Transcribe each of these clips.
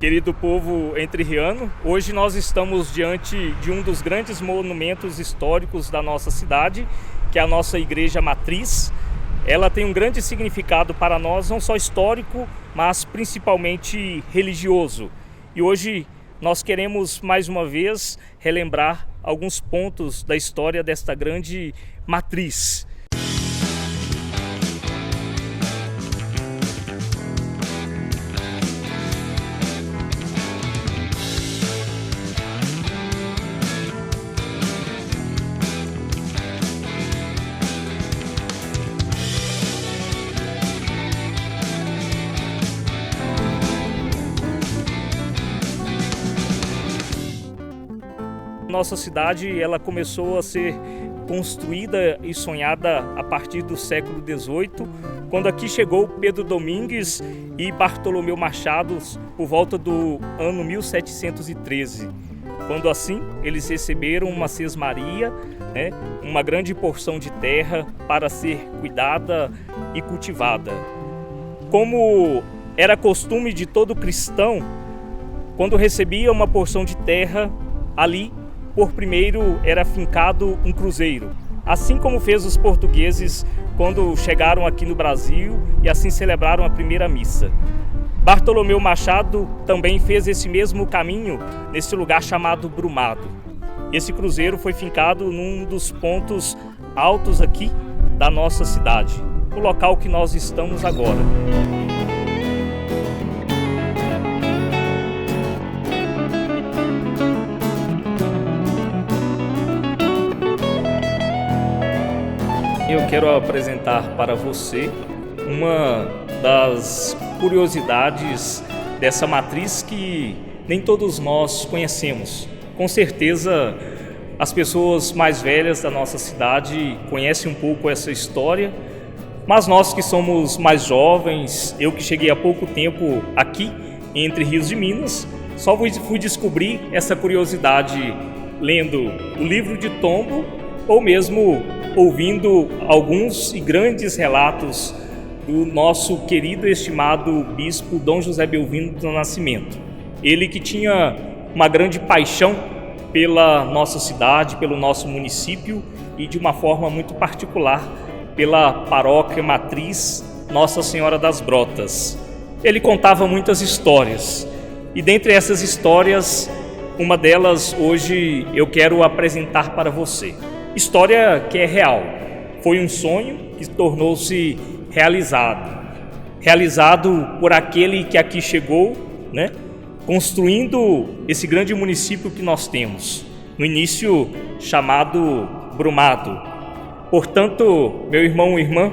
Querido povo entrerriano, hoje nós estamos diante de um dos grandes monumentos históricos da nossa cidade, que é a nossa Igreja Matriz. Ela tem um grande significado para nós, não só histórico, mas principalmente religioso. E hoje nós queremos mais uma vez relembrar alguns pontos da história desta grande matriz. Nossa cidade ela começou a ser construída e sonhada a partir do século XVIII, quando aqui chegou Pedro Domingues e Bartolomeu Machado por volta do ano 1713. Quando assim eles receberam uma sesmaria, uma grande porção de terra para ser cuidada e cultivada. Como era costume de todo cristão, quando recebia uma porção de terra, ali por primeiro era fincado um cruzeiro, assim como fez os portugueses quando chegaram aqui no Brasil e assim celebraram a primeira missa. Bartolomeu Machado também fez esse mesmo caminho nesse lugar chamado Brumado. Esse cruzeiro foi fincado num dos pontos altos aqui da nossa cidade, no local que nós estamos agora. Eu quero apresentar para você uma das curiosidades dessa matriz que nem todos nós conhecemos. Com certeza, as pessoas mais velhas da nossa cidade conhecem um pouco essa história, mas nós que somos mais jovens, eu que cheguei há pouco tempo aqui, em Entre Rios de Minas, só fui descobrir essa curiosidade lendo o livro de Tombo ou mesmo ouvindo alguns e grandes relatos do nosso querido e estimado bispo Dom José Belvino do Nascimento. Ele que tinha uma grande paixão pela nossa cidade, pelo nosso município e de uma forma muito particular pela paróquia matriz Nossa Senhora das Brotas. Ele contava muitas histórias e dentre essas histórias, uma delas hoje eu quero apresentar para você. História que é real, foi um sonho que tornou-se realizado por aquele que aqui chegou, construindo esse grande município que nós temos, no início chamado Brumado. Portanto, meu irmão e irmã,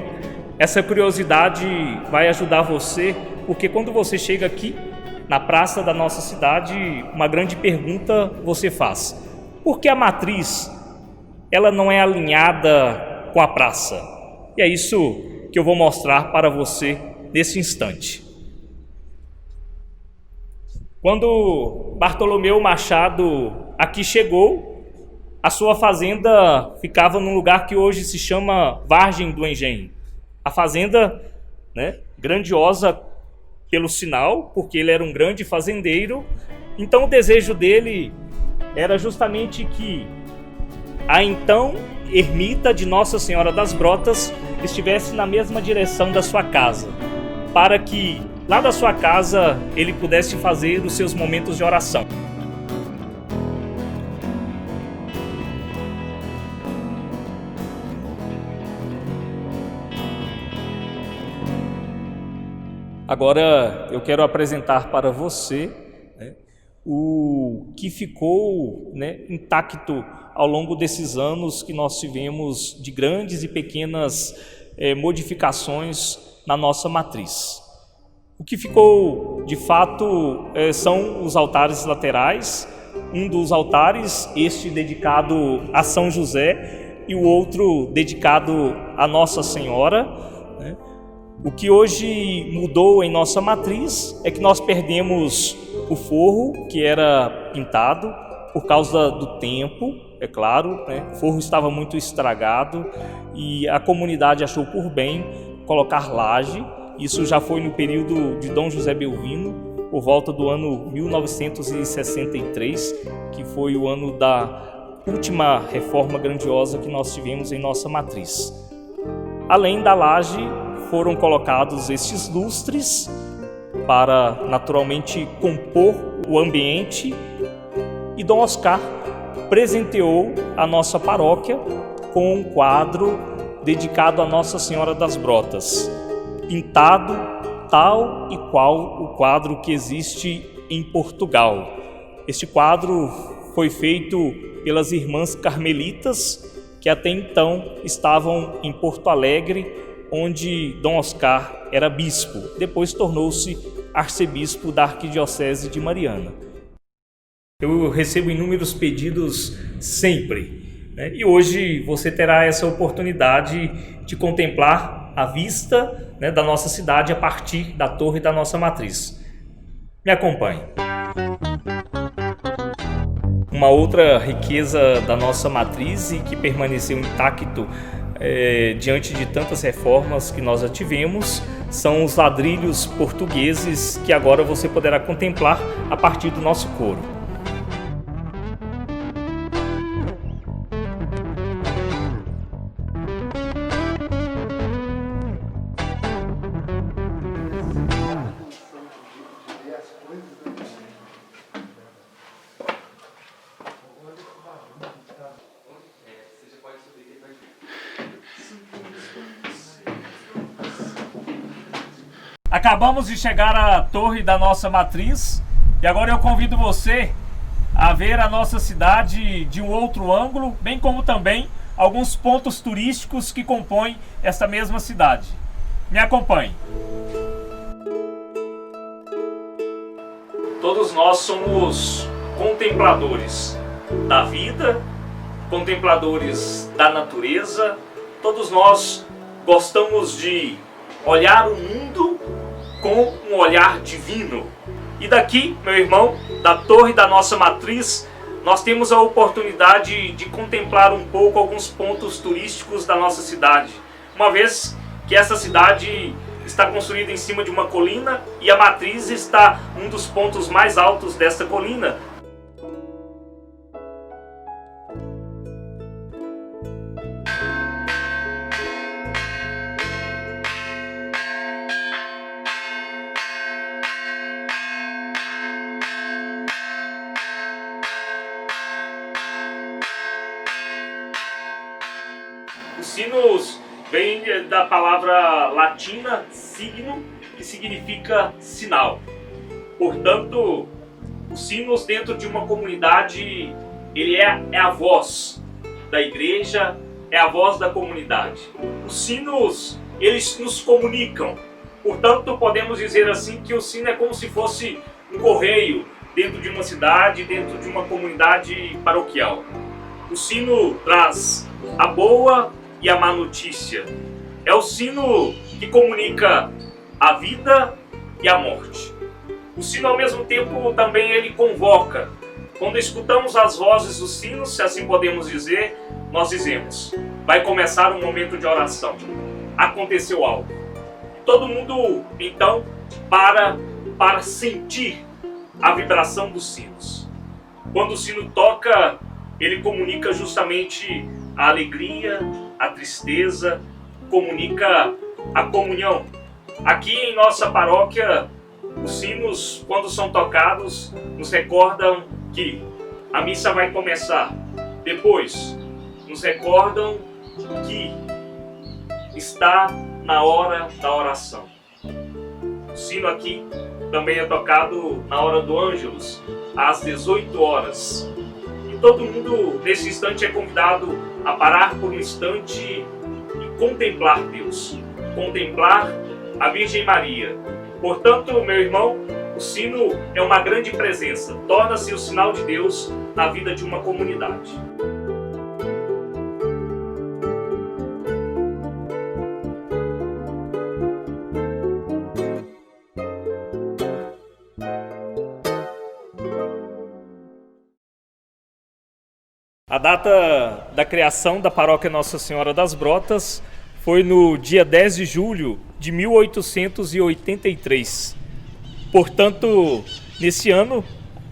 essa curiosidade vai ajudar você, porque quando você chega aqui na praça da nossa cidade, uma grande pergunta você faz: por que a matriz ela não é alinhada com a praça? E é isso que eu vou mostrar para você nesse instante. Quando Bartolomeu Machado aqui chegou, a sua fazenda ficava num lugar que hoje se chama Vargem do Engenho. A fazenda, grandiosa pelo sinal, porque ele era um grande fazendeiro. Então o desejo dele era justamente que a então ermita de Nossa Senhora das Brotas estivesse na mesma direção da sua casa, para que lá da sua casa ele pudesse fazer os seus momentos de oração. Agora eu quero apresentar para você o que ficou intacto ao longo desses anos que nós tivemos de grandes e pequenas modificações na nossa matriz. O que ficou de fato são os altares laterais, um dos altares, este dedicado a São José e o outro dedicado a Nossa Senhora. O que hoje mudou em nossa matriz é que nós perdemos o forro que era pintado por causa do tempo, é claro, o forro estava muito estragado e a comunidade achou por bem colocar laje. Isso já foi no período de Dom José Belvino, por volta do ano 1963, que foi o ano da última reforma grandiosa que nós tivemos em nossa matriz. Além da laje, foram colocados estes lustres para naturalmente compor o ambiente, e Dom Oscar presenteou a nossa paróquia com um quadro dedicado a Nossa Senhora das Brotas, pintado tal e qual o quadro que existe em Portugal. Este quadro foi feito pelas irmãs carmelitas, que até então estavam em Porto Alegre, onde Dom Oscar era bispo. Depois tornou-se arcebispo da Arquidiocese de Mariana. Eu recebo inúmeros pedidos sempre, né? E hoje você terá essa oportunidade de contemplar a vista, né, da nossa cidade a partir da torre da nossa matriz. Me acompanhe. Uma outra riqueza da nossa matriz e que permaneceu intacto diante de tantas reformas que nós já tivemos são os ladrilhos portugueses, que agora você poderá contemplar a partir do nosso coro. Acabamos de chegar à torre da nossa matriz e agora eu convido você a ver a nossa cidade de um outro ângulo, bem como também alguns pontos turísticos que compõem esta mesma cidade. Me acompanhe. Todos nós somos contempladores da vida, contempladores da natureza, todos nós gostamos de olhar o mundo com um olhar divino. E daqui, meu irmão, da torre da nossa matriz, nós temos a oportunidade de contemplar um pouco alguns pontos turísticos da nossa cidade, uma vez que essa cidade está construída em cima de uma colina e a matriz está um dos pontos mais altos desta colina. Os sinos vêm da palavra latina signo, que significa sinal. Portanto, os sinos dentro de uma comunidade, ele é a voz da igreja, é a voz da comunidade. Os sinos, eles nos comunicam. Portanto, podemos dizer assim que o sino é como se fosse um correio dentro de uma cidade, dentro de uma comunidade paroquial. O sino traz a boa e a má notícia. É o sino que comunica a vida e a morte. O sino, ao mesmo tempo, também ele convoca. Quando escutamos as vozes dos sinos, se assim podemos dizer, nós dizemos: vai começar um momento de oração. Aconteceu algo. E todo mundo, então, para sentir a vibração dos sinos. Quando o sino toca, ele comunica justamente a alegria, a tristeza, comunica a comunhão. Aqui em nossa paróquia, os sinos, quando são tocados, nos recordam que a missa vai começar. Depois, nos recordam que está na hora da oração. O sino aqui também é tocado na hora do Ângelus, às 18 horas. Todo mundo, nesse instante, é convidado a parar por um instante e contemplar Deus, contemplar a Virgem Maria. Portanto, meu irmão, o sino é uma grande presença, torna-se o sinal de Deus na vida de uma comunidade. A data da criação da paróquia Nossa Senhora das Brotas foi no dia 10 de julho de 1883. Portanto, nesse ano,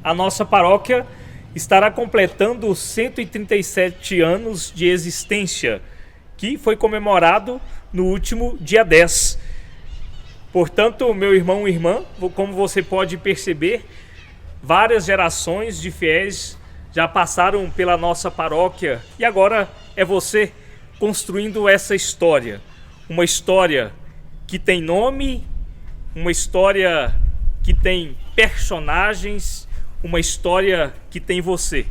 a nossa paróquia estará completando 137 anos de existência, que foi comemorado no último dia 10. Portanto, meu irmão e irmã, como você pode perceber, várias gerações de fiéis já passaram pela nossa paróquia e agora é você construindo essa história. Uma história que tem nome, uma história que tem personagens, uma história que tem você.